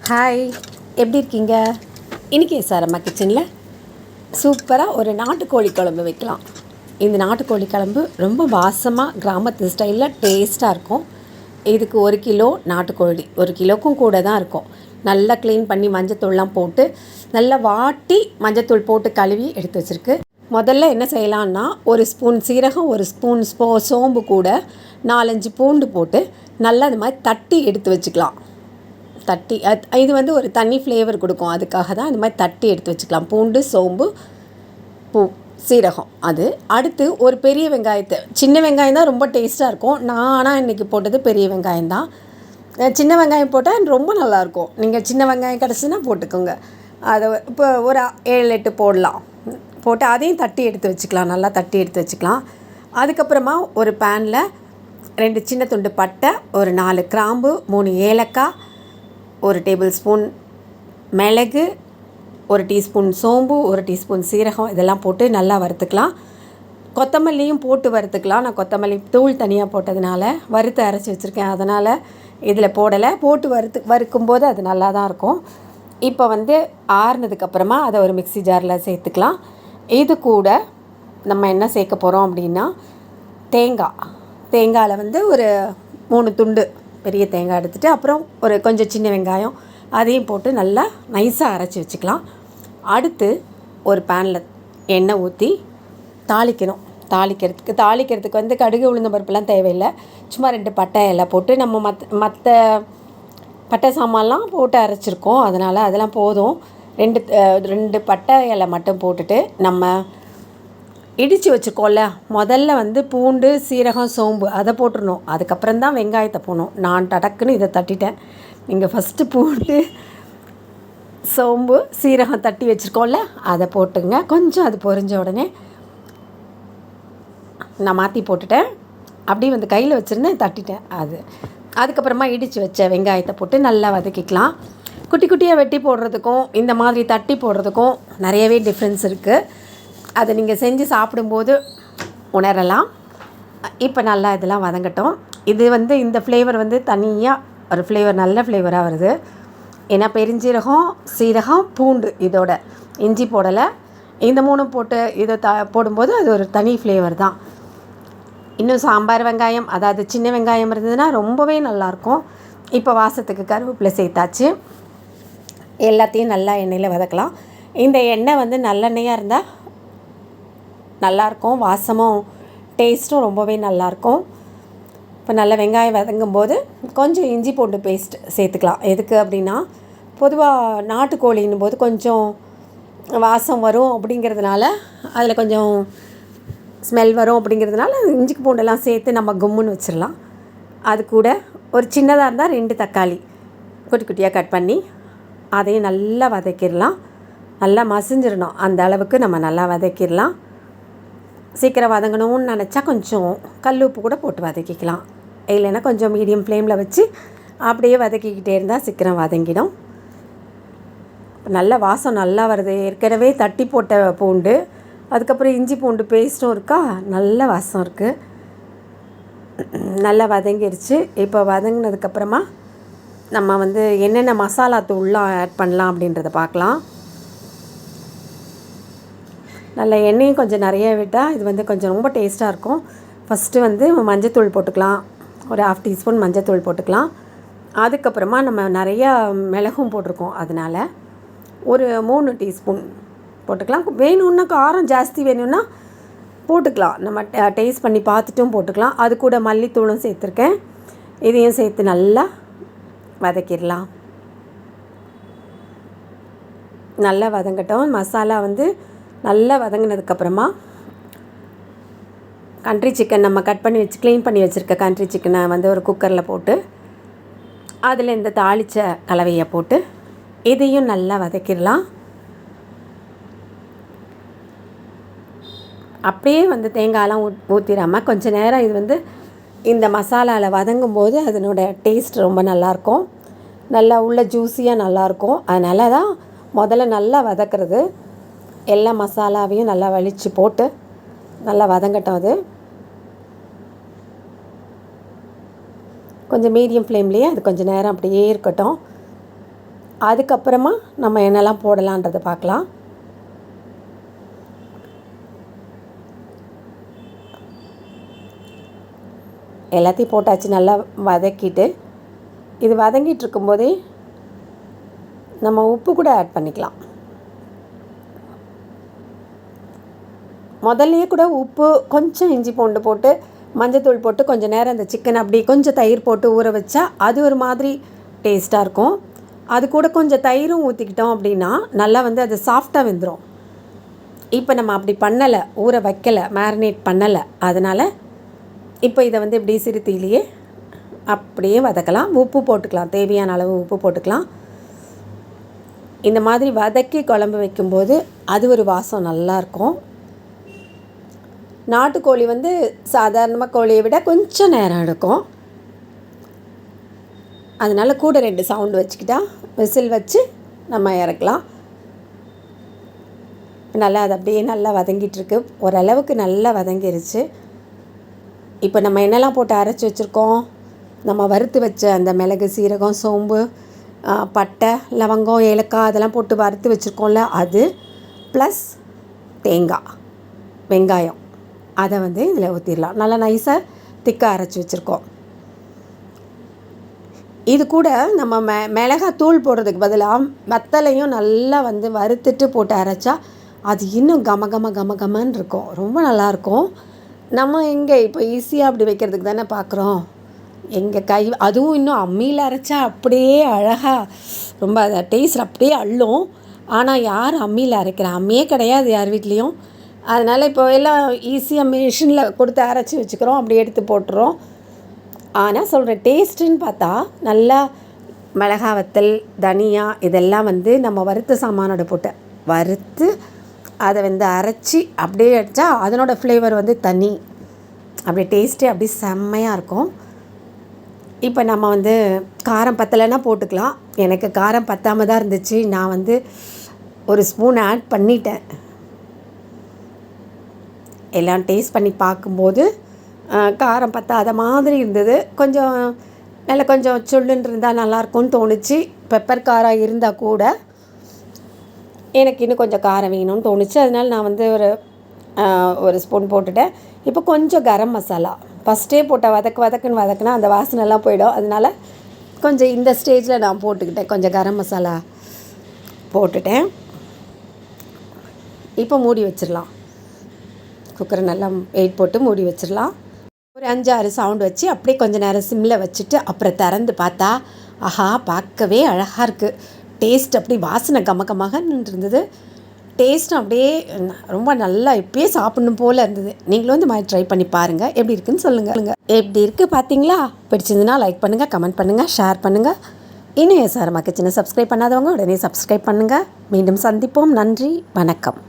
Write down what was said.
Hi, எப்படி இருக்கீங்க? இன்றைக்கி அம்மா கிச்சனில் சூப்பராக ஒரு நாட்டுக்கோழி குழம்பு வைக்கலாம். இந்த நாட்டுக்கோழி குழம்பு ரொம்ப வாசமாக கிராமத்து ஸ்டைலில் டேஸ்ட்டாக இருக்கும். இதுக்கு 1 கிலோ நாட்டுக்கோழி, 1 கிலோக்கும் கூட தான் இருக்கும். நல்லா க்ளீன் பண்ணி மஞ்சத்தூள்லாம் போட்டு நல்லா வாட்டி மஞ்சத்தூள் போட்டு கழுவி எடுத்து வச்சுருக்கு. முதல்ல என்ன செய்யலான்னா, 1 ஸ்பூன் சீரகம், 1 ஸ்பூன் சோம்பு கூட 4-5 பூண்டு போட்டு நல்லா அது மாதிரி தட்டி எடுத்து வச்சுக்கலாம். தட்டி இது வந்து ஒரு தனி ஃப்ளேவர் கொடுக்கும். அதுக்காக தான் இந்த மாதிரி தட்டி எடுத்து வச்சுக்கலாம். பூண்டு, சோம்பு, சீரகம். அது அடுத்து ஒரு பெரிய வெங்காயத்தை, சின்ன வெங்காயம் தான் ரொம்ப டேஸ்ட்டாக இருக்கும். நான் ஆனால் இன்றைக்கி போட்டது பெரிய வெங்காயம் தான். சின்ன வெங்காயம் போட்டால் ரொம்ப நல்லாயிருக்கும். நீங்கள் சின்ன வெங்காயம் கிடச்சுன்னா போட்டுக்கோங்க. அதை இப்போ ஒரு 7-8 போடலாம். போட்டு அதையும் தட்டி எடுத்து வச்சுக்கலாம். நல்லா தட்டி எடுத்து வச்சுக்கலாம். அதுக்கப்புறமா ஒரு பேனில் 2 சின்ன துண்டு பட்டை, ஒரு 4 கிராம்பு, 3 ஏலக்காய், 1 டேபிள் ஸ்பூன் மிளகு, 1 டீஸ்பூன் சோம்பு, 1 டீஸ்பூன் சீரகம் இதெல்லாம் போட்டு நல்லா வறுத்துக்கலாம். கொத்தமல்லியும் போட்டு வறுத்துக்கலாம். நான் கொத்தமல்லி தூள் தனியாக போட்டதுனால வறுத்து அரைச்சி வச்சுருக்கேன். அதனால் இதில் போடலை. போட்டு வறுக்கும்போது அது நல்லா தான் இருக்கும். இப்போ வந்து ஆறுனதுக்கப்புறமா அதை ஒரு மிக்ஸி ஜாரில் சேர்த்துக்கலாம். இது கூட நம்ம என்ன சேர்க்க போகிறோம் அப்படின்னா, தேங்காயில் வந்து ஒரு 3 துண்டு பெரிய தேங்காய் எடுத்துகிட்டு, அப்புறம் ஒரு கொஞ்சம் சின்ன வெங்காயம் அதையும் போட்டு நல்லா நைஸாக அரைச்சி வச்சுக்கலாம். அடுத்து ஒரு பேனில் எண்ணெய் ஊற்றி தாளிக்கணும். தாளிக்கிறதுக்கு வந்து கடுகு உளுந்த பருப்புலாம் தேவையில்லை. சும்மா 2 பட்டை இலை போட்டு நம்ம மற்ற பட்டை சாமான்லாம் போட்டு அரைச்சிருக்கோம். அதனால் அதெல்லாம் போதும். 2 பட்டை இலை மட்டும் போட்டுட்டு நம்ம இடித்து வச்சுருக்கோம்ல, முதல்ல வந்து பூண்டு, சீரகம், சோம்பு அதை போட்டுடணும். அதுக்கப்புறம் தான் வெங்காயத்தை போடணும். நான் டடக்குன்னு இதை தட்டிட்டேன். நீங்கள் ஃபஸ்ட்டு பூண்டு, சோம்பு, சீரகம் தட்டி வச்சுருக்கோம்ல அதை போட்டுங்க. கொஞ்சம் அது பொரிஞ்ச உடனே நான் மாற்றி போட்டுட்டேன். அப்படியே வந்து கையில் வச்சுருந்தேன், தட்டிட்டேன். அதுக்கப்புறமா இடித்து வச்ச வெங்காயத்தை போட்டு நல்லா வதக்கிக்கலாம். குட்டி குட்டியாக வெட்டி போடுறதுக்கும் இந்த மாதிரி தட்டி போடுறதுக்கும் நிறையவே டிஃப்ரென்ஸ் இருக்குது. அதை நீங்கள் செஞ்சு சாப்பிடும்போது உணரலாம். இப்போ நல்லா இதெல்லாம் வதங்கட்டும். இது வந்து இந்த ஃப்ளேவர் வந்து தனியாக ஒரு ஃப்ளேவர், நல்ல ஃப்ளேவராக வருது. ஏன்னா பெருஞ்சீரகம், சீரகம், பூண்டு, இதோட இஞ்சி போடலை. இந்த 3 போட்டு இதை போடும்போது அது ஒரு தனி ஃப்ளேவர் தான். இன்னும் சாம்பார் வெங்காயம், அதாவது சின்ன வெங்காயம் இருந்ததுன்னா ரொம்பவே நல்லாயிருக்கும். இப்போ வாசத்துக்கு கருவேப்பிலை சேர்த்தாச்சு. எல்லாத்தையும் நல்லா எண்ணெயில் வதக்கலாம். இந்த எண்ணெய் வந்து நல்லெண்ணெயாக இருந்தால் நல்லாயிருக்கும். வாசமும் டேஸ்ட்டும் ரொம்பவே நல்லாயிருக்கும். இப்போ நல்ல வெங்காயம் வதங்கும்போது கொஞ்சம் இஞ்சி பூண்டு பேஸ்ட் சேர்த்துக்கலாம். எதுக்கு அப்படின்னா, பொதுவாக நாட்டுக்கோழின்னும் போது கொஞ்சம் வாசம் வரும் அப்படிங்கிறதுனால, அதில் கொஞ்சம் ஸ்மெல் வரும் அப்படிங்கிறதுனால இஞ்சி பூண்டெல்லாம் சேர்த்து நம்ம கும்முன்னு வச்சிடலாம். அது கூட ஒரு சின்னதாக இருந்தால் 2 தக்காளி குட்டி குட்டியாக கட் பண்ணி அதையும் நல்லா வதக்கிடலாம். நல்லா மசிஞ்சிடணும். அந்த அளவுக்கு நம்ம நல்லா வதக்கிடலாம். சீக்கிரம் வதங்கணும்னு நினச்சா கொஞ்சம் கல் உப்பு கூட போட்டு வதக்கிக்கலாம். இல்லைன்னா கொஞ்சம் மீடியம் ஃப்ளேமில் வச்சு அப்படியே வதக்கிக்கிட்டே இருந்தால் சீக்கிரம் வதங்கிடும். நல்ல வாசம் நல்லா வருது. ஏற்கனவே தட்டி போட்ட பூண்டு, அதுக்கப்புறம் இஞ்சி பூண்டு பேஸ்ட்டும் இருக்கா, நல்ல வாசம் இருக்குது. நல்லா வதங்கிடுச்சு. இப்போ வதங்கினதுக்கப்புறமா நம்ம வந்து என்னென்ன மசாலா தூள்லாம் ஆட் பண்ணலாம் அப்படின்றத பார்க்கலாம். நல்ல எண்ணெயும் கொஞ்சம் நிறைய விட்டால் இது வந்து கொஞ்சம் ரொம்ப டேஸ்ட்டாக இருக்கும். ஃபஸ்ட்டு வந்து மஞ்சத்தூள் போட்டுக்கலாம். ஒரு 1/2 டீஸ்பூன் மஞ்சத்தூள் போட்டுக்கலாம். அதுக்கப்புறமா நம்ம நிறையா மிளகும் போட்டிருக்கோம். அதனால் ஒரு 3 டீஸ்பூன் போட்டுக்கலாம். வேணும்னா காரம் ஜாஸ்தி வேணும்னா போட்டுக்கலாம். நம்ம டேஸ்ட் பண்ணி பார்த்துட்டும் போட்டுக்கலாம். அது கூட மல்லித்தூளும் சேர்த்துருக்கேன். இதையும் சேர்த்து நல்லா வதக்கிடலாம். நல்லா வதங்கட்டும். மசாலா வந்து நல்லா வதங்கினதுக்கப்புறமா கண்ட்ரி சிக்கன் நம்ம கட் பண்ணி க்ளீன் பண்ணி வச்சுருக்க கண்ட்ரி சிக்கனை வந்து ஒரு குக்கரில் போட்டு அதில் இந்த தாளித்த கலவையை போட்டு இதையும் நல்லா வதக்கிடலாம். அப்படியே வந்து தேங்காயெலாம் ஊற்றிடாமல் கொஞ்சம் நேரம் இது வந்து இந்த மசாலாவில் வதங்கும்போது அதனோட டேஸ்ட் ரொம்ப நல்லாயிருக்கும். நல்லா உள்ள ஜூஸியாக நல்லாயிருக்கும். அதனால தான் முதல்ல நல்லா வதக்கிறது. எல்லா மசாலாவையும் நல்லா வலித்து போட்டு நல்லா வதங்கட்டும். அது கொஞ்சம் மீடியம் ஃப்ளேம்லேயே அது கொஞ்சம் நேரம் அப்படியே இருக்கட்டும். அதுக்கப்புறமா நம்ம என்னெல்லாம் போடலான்றதை பார்க்கலாம். எல்லாத்தையும் போட்டாச்சு, நல்லா வதக்கிட்டு. இது வதங்கிட்டு இருக்கும்போதே நம்ம உப்பு கூட ஆட் பண்ணிக்கலாம். முதல்லையே கூட உப்பு, கொஞ்சம் இஞ்சி பூண்டு போட்டு மஞ்சத்தூள் போட்டு கொஞ்சம் நேரம் அந்த சிக்கன் அப்படி கொஞ்சம் தயிர் போட்டு ஊற வச்சா அது ஒரு மாதிரி டேஸ்ட்டாக இருக்கும். அது கூட கொஞ்சம் தயிரும் ஊற்றிக்கிட்டோம் அப்படின்னா நல்லா வந்து அது சாஃப்டாக வெந்துடும். இப்போ நம்ம அப்படி பண்ணலை, ஊற வைக்கலை, மேரினேட் பண்ணலை. அதனால் இப்போ இதை வந்து இப்படி சிறுத்தீலையே அப்படியே வதக்கலாம். உப்பு போட்டுக்கலாம், தேவையான அளவு உப்பு போட்டுக்கலாம். இந்த மாதிரி வதக்கி குழம்பு வைக்கும்போது அது ஒரு வாசம் நல்லாயிருக்கும். நாட்டுக்கோழி வந்து சாதாரணமாக கோழியை விட கொஞ்சம் நேரம் எடுக்கும். அதனால் கூட 2 சவுண்டு வச்சுக்கிட்டா விசில் வச்சு நம்ம இறக்கலாம். நல்லா அது அப்படியே நல்லா வதங்கிட்டுருக்கு. ஓரளவுக்கு நல்லா வதங்கிருச்சு. இப்போ நம்ம என்னெல்லாம் போட்டு அரைச்சி வச்சுருக்கோம், நம்ம வறுத்து வச்ச அந்த மிளகு, சீரகம், சோம்பு, பட்டை, லவங்கம், ஏலக்காய் அதெல்லாம் போட்டு வறுத்து வச்சுருக்கோம்ல, அது ப்ளஸ் தேங்காய், வெங்காயம், அதை வந்து இதில் ஊற்றிடலாம். நல்லா நைஸாக திக்காக அரைச்சி வச்சுருக்கோம். இது கூட நம்ம மிளகாய் தூள் போடுறதுக்கு பதிலாக வத்தலையும் நல்லா வந்து வறுத்துட்டு போட்டு அரைச்சா அது இன்னும் கமகமன்னு இருக்கும். ரொம்ப நல்லாயிருக்கும். நம்ம எங்கே இப்போ ஈஸியாக அப்படி வைக்கிறதுக்கு தானே பார்க்குறோம். எங்கள் கை அதுவும் இன்னும் அம்மியில் அரைச்சா அப்படியே அழகாக ரொம்ப அதை டேஸ்ட் அப்படியே அள்ளும். ஆனால் யார் அம்மியில் அரைக்கிறா? அம்மியே கிடையாது யார் வீட்லேயும். அதனால் இப்போ எல்லாம் ஈஸியாக மிஷினில் கொடுத்து அரைச்சி வச்சுக்கிறோம், அப்படி எடுத்து போட்டுறோம். ஆனால் சொல்கிறேன், டேஸ்ட்டுன்னு பார்த்தா நல்லா மிளகா வத்தல், தனியா இதெல்லாம் வந்து நம்ம வறுத்த சாமானோட போட்டு வறுத்து அதை வந்து அரைச்சி அப்படியே அடித்தா அதனோட ஃப்ளேவர் வந்து தனி, அப்படியே டேஸ்ட்டே அப்படியே செம்மையாக இருக்கும். இப்போ நம்ம வந்து காரம் பத்தலைன்னா போட்டுக்கலாம். எனக்கு காரம் பத்தாமல் தான் இருந்துச்சு. நான் வந்து 1 ஸ்பூன் ஆட் பண்ணிட்டேன். எல்லாம் டேஸ்ட் பண்ணி பார்க்கும்போது காரம் பத்தாத மாதிரி இருந்தது. கொஞ்சம் நல்லா கொஞ்சம் சொல்லுன்னு இருந்தால் நல்லாயிருக்கும்னு தோணுச்சு. பெப்பர் காரம் இருந்தால் கூட எனக்கு இன்னும் கொஞ்சம் காரம் வேணும்னு தோணுச்சு. அதனால் நான் வந்து ஒரு ஸ்பூன் போட்டுட்டேன். இப்போ கொஞ்சம் கரம் மசாலா ஃபஸ்ட்டே போட்ட வதக்குன்னு வதக்குனா அந்த வாசனைலாம் போயிடும். அதனால் கொஞ்சம் இந்த ஸ்டேஜில் நான் போட்டுக்கிட்டேன், கொஞ்சம் கரம் மசாலா போட்டுட்டேன். இப்போ மூடி வச்சிடலாம். குக்கரை நல்லா வெயிட் போட்டு மூடி வச்சிடலாம். ஒரு 5-6 சவுண்டு வச்சு அப்படியே கொஞ்சம் நேரம் சிம்மில் வச்சுட்டு அப்புறம் திறந்து பார்த்தா ஆஹா, பார்க்கவே அழகாக இருக்குது. டேஸ்ட் அப்படி வாசனை கமகமகன்னு இருந்தது. டேஸ்ட்டும் அப்படியே ரொம்ப நல்லா இப்பயே சாப்பிடணும் போல் இருந்தது. நீங்களும் இந்த மாதிரி ட்ரை பண்ணி பாருங்கள், எப்படி இருக்குன்னு சொல்லுங்கள். எப்படி இருக்குது பார்த்தீங்களா? பிடிச்சிருந்துன்னா லைக் பண்ணுங்கள், கமெண்ட் பண்ணுங்கள், ஷேர் பண்ணுங்கள். இன்னும் அம்மா கிச்சனை சப்ஸ்கிரைப் பண்ணாதவங்க உடனே சப்ஸ்கிரைப் பண்ணுங்கள். மீண்டும் சந்திப்போம். நன்றி, வணக்கம்.